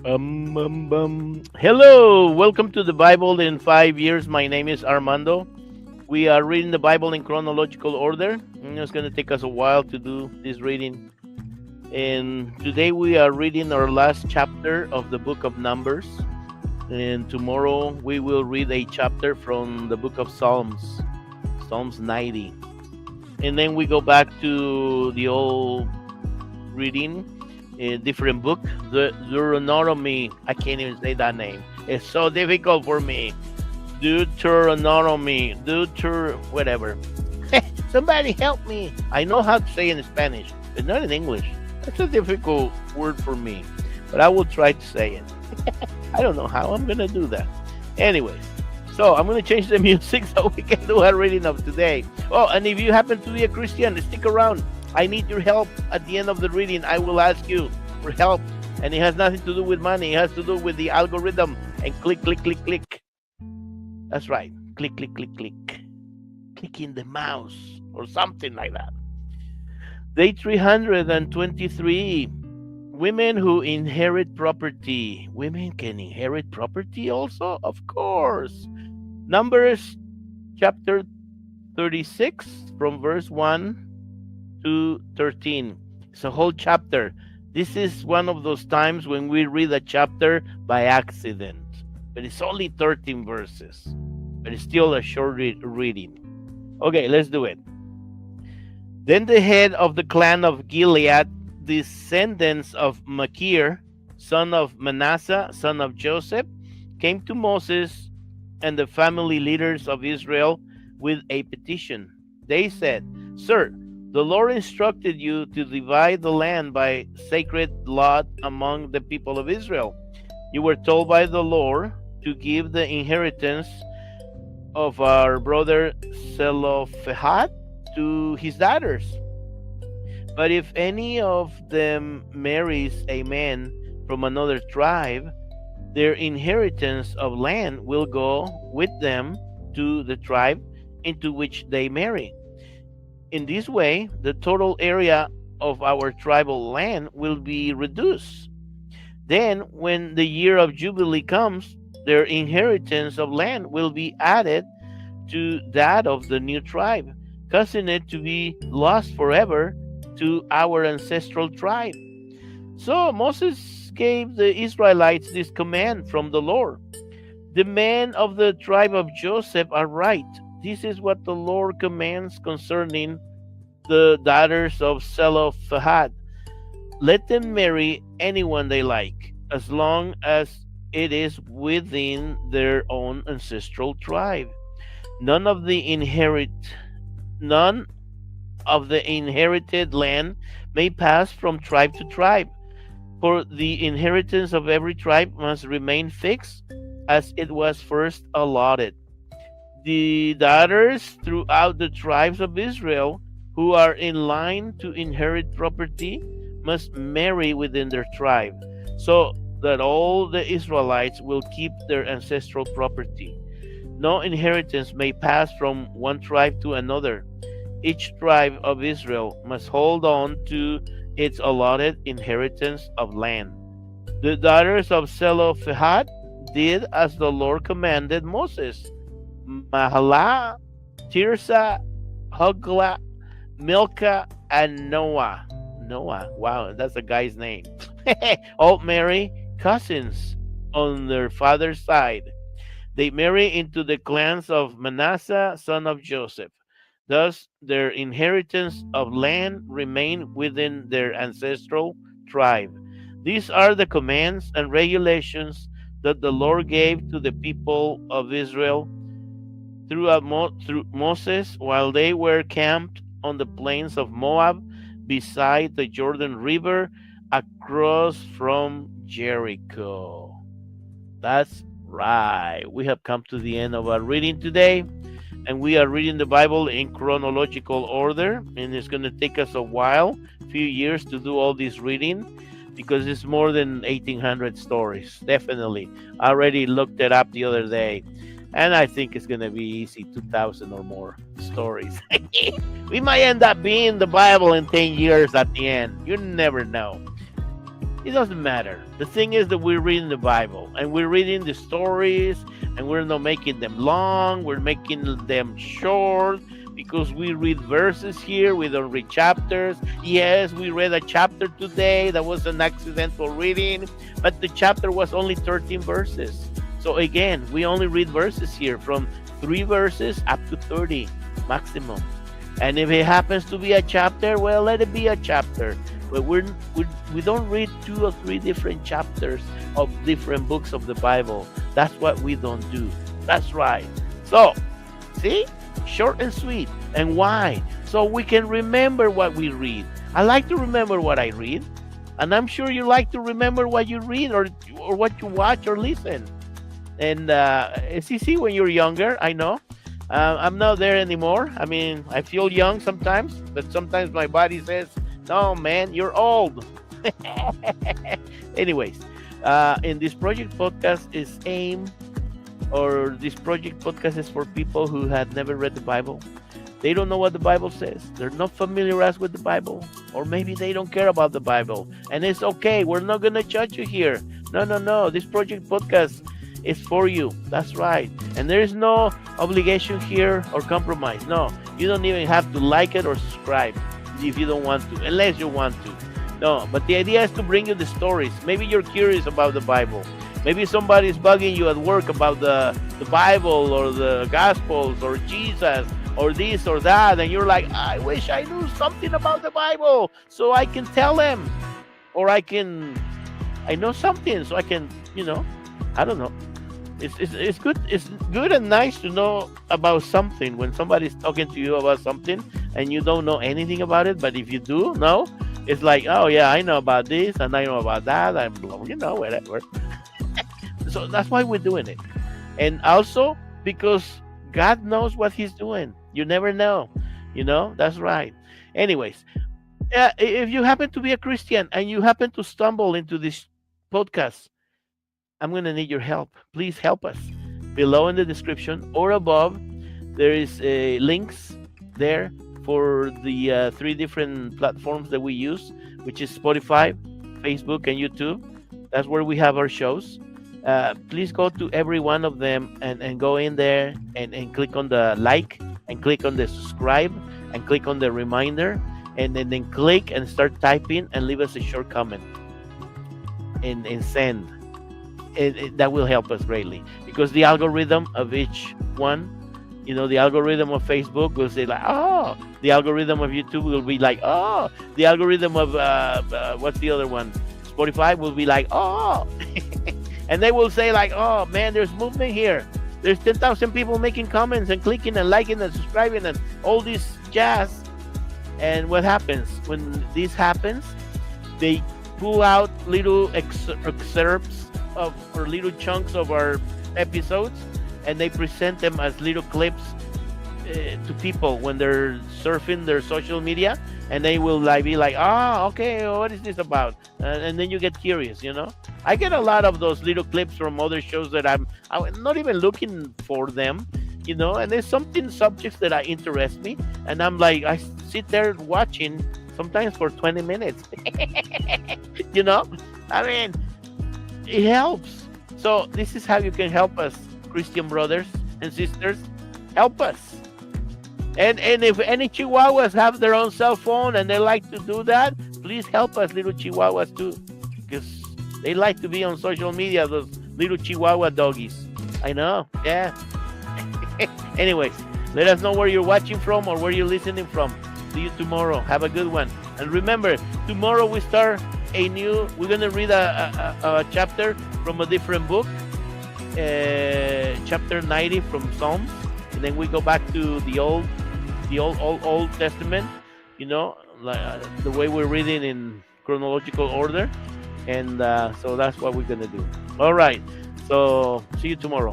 Hello, welcome to the Bible in 5 years. My name is Armando. We are reading the Bible in chronological order. It's going to take us a while to do this reading. And today we are reading our last chapter of the book of Numbers. And tomorrow we will read a chapter from the book of Psalms, Psalms 90. And then we go back to the old reading, a different book, the Deuteronomy. I can't even say that name. It's so difficult for me. Deuteronomy, whatever. Somebody help me. I know how to say it in Spanish, but not in English. That's a difficult word for me, but I will try to say it. I don't know how I'm going to do that. Anyways, so I'm going to change the music so we can do our reading of today. Oh, and if you happen to be a Christian, stick around. I need your help at the end of the reading. I will ask you for help. And it has nothing to do with money. It has to do with the algorithm. And click, click, click, click. That's right. Click, click, click, click. Clicking the mouse or something like that. Day 323. Women who inherit property. Women can inherit property also? Of course. Numbers chapter 36 from verse 1 to 13. It's a whole chapter. This is one of those times when we read a chapter by accident. But it's only 13 verses. But it's still a short reading. Okay, let's do it. Then the head of the clan of Gilead, descendants of Machir, son of Manasseh, son of Joseph, came to Moses and the family leaders of Israel with a petition. They said, "Sir, the Lord instructed you to divide the land by sacred lot among the people of Israel. You were told by the Lord to give the inheritance of our brother Zelophehad to his daughters. But if any of them marries a man from another tribe, their inheritance of land will go with them to the tribe into which they marry. In this way, the total area of our tribal land will be reduced. Then, when the year of Jubilee comes, their inheritance of land will be added to that of the new tribe, causing it to be lost forever to our ancestral tribe." So Moses gave the Israelites this command from the Lord. "The men of the tribe of Joseph are right. This is what the Lord commands concerning the daughters of Zelophehad. Let them marry anyone they like, as long as it is within their own ancestral tribe. None of the inherited land may pass from tribe to tribe, for the inheritance of every tribe must remain fixed as it was first allotted. The daughters throughout the tribes of Israel who are in line to inherit property must marry within their tribe, so that all the Israelites will keep their ancestral property. No inheritance may pass from one tribe to another. Each tribe of Israel must hold on to its allotted inheritance of land." The daughters of Zelophehad did as the Lord commanded Moses. Mahlah, Tirzah, Hoglah, Milcah, and Noah. Noah, wow, that's a guy's name. All marry cousins on their father's side. They marry into the clans of Manasseh, son of Joseph. Thus, their inheritance of land remain within their ancestral tribe. These are the commands and regulations that the Lord gave to the people of Israel through Moses while they were camped on the plains of Moab beside the Jordan River across from Jericho. That's right. We have come to the end of our reading today, and we are reading the Bible in chronological order, and it's going to take us a while, a few years to do all this reading because it's more than 1,800 stories. Definitely. I already looked it up the other day. And I think it's going to be easy, 2,000 or more stories. We might end up being the Bible in 10 years at the end. You never know. It doesn't matter. The thing is that we're reading the Bible and we're reading the stories, and we're not making them long. We're making them short because we read verses here. We don't read chapters. Yes, we read a chapter today. That was an accidental reading, but the chapter was only 13 verses. So again, we only read verses here from 3 verses up to 30 maximum. And if it happens to be a chapter, well, let it be a chapter. But we don't read 2 or 3 different chapters of different books of the Bible. That's what we don't do. That's right. So, see? Short and sweet. And why? So we can remember what we read. I like to remember what I read. And I'm sure you like to remember what you read or what you watch or listen. And it's easy when you're younger, I know. I'm not there anymore. I mean, I feel young sometimes, but sometimes my body says, no, man, you're old. Anyways, in this project podcast is this project podcast is for people who had never read the Bible. They don't know what the Bible says. They're not familiarized with the Bible. Or maybe they don't care about the Bible. And it's okay. We're not going to judge you here. No. This project podcast is for you. That's right. And there is no obligation here or compromise. No, you don't even have to like it or subscribe if you don't want to, unless you want to. No, but the idea is to bring you the stories. Maybe you're curious about the Bible. Maybe somebody's bugging you at work about the Bible or the Gospels or Jesus or this or that, and you're like, I wish I knew something about the Bible so I can tell them, or I know something so I can, I don't know. It's good. It's good and nice to know about something when somebody's talking to you about something and you don't know anything about it. But if you do know, it's like, oh yeah, I know about this and I know about that. I'm, whatever. So that's why we're doing it. And also because God knows what He's doing. You never know. That's right. Anyways, if you happen to be a Christian and you happen to stumble into this podcast, I'm going to need your help. Please help us. Below in the description or above, there is links there for the 3 different platforms that we use, which is Spotify, Facebook, and YouTube. That's where we have our shows. Please go to every one of them and go in there and click on the like and click on the subscribe and click on the reminder and then click and start typing and leave us a short comment and send. That will help us greatly because the algorithm of each one, the algorithm of Facebook will say like, oh, the algorithm of YouTube will be like, oh, the algorithm of what's the other one, Spotify will be like, oh, and they will say like, oh man, there's movement here. There's 10,000 people making comments and clicking and liking and subscribing and all this jazz. And what happens when this happens? They pull out little excerpts or little chunks of our episodes, and they present them as little clips to people when they're surfing their social media, and they will be like, okay, what is this about? And then you get curious. I get a lot of those little clips from other shows that I'm not even looking for them, and there's subjects that interest me, and I'm like, I sit there watching sometimes for 20 minutes. I mean, it helps. So this is how you can help us, Christian brothers and sisters. Help us. And if any Chihuahuas have their own cell phone and they like to do that, please help us, little Chihuahuas too, because they like to be on social media, those little Chihuahua doggies. I know. Yeah. Anyways, let us know where you're watching from or where you're listening from. See you tomorrow. Have a good one. And remember, tomorrow we start we're going to read a chapter from a different book, chapter 90 from Psalms, and then we go back to the Old Testament, like, the way we're reading in chronological order, and so that's what we're going to do. All right, so see you tomorrow.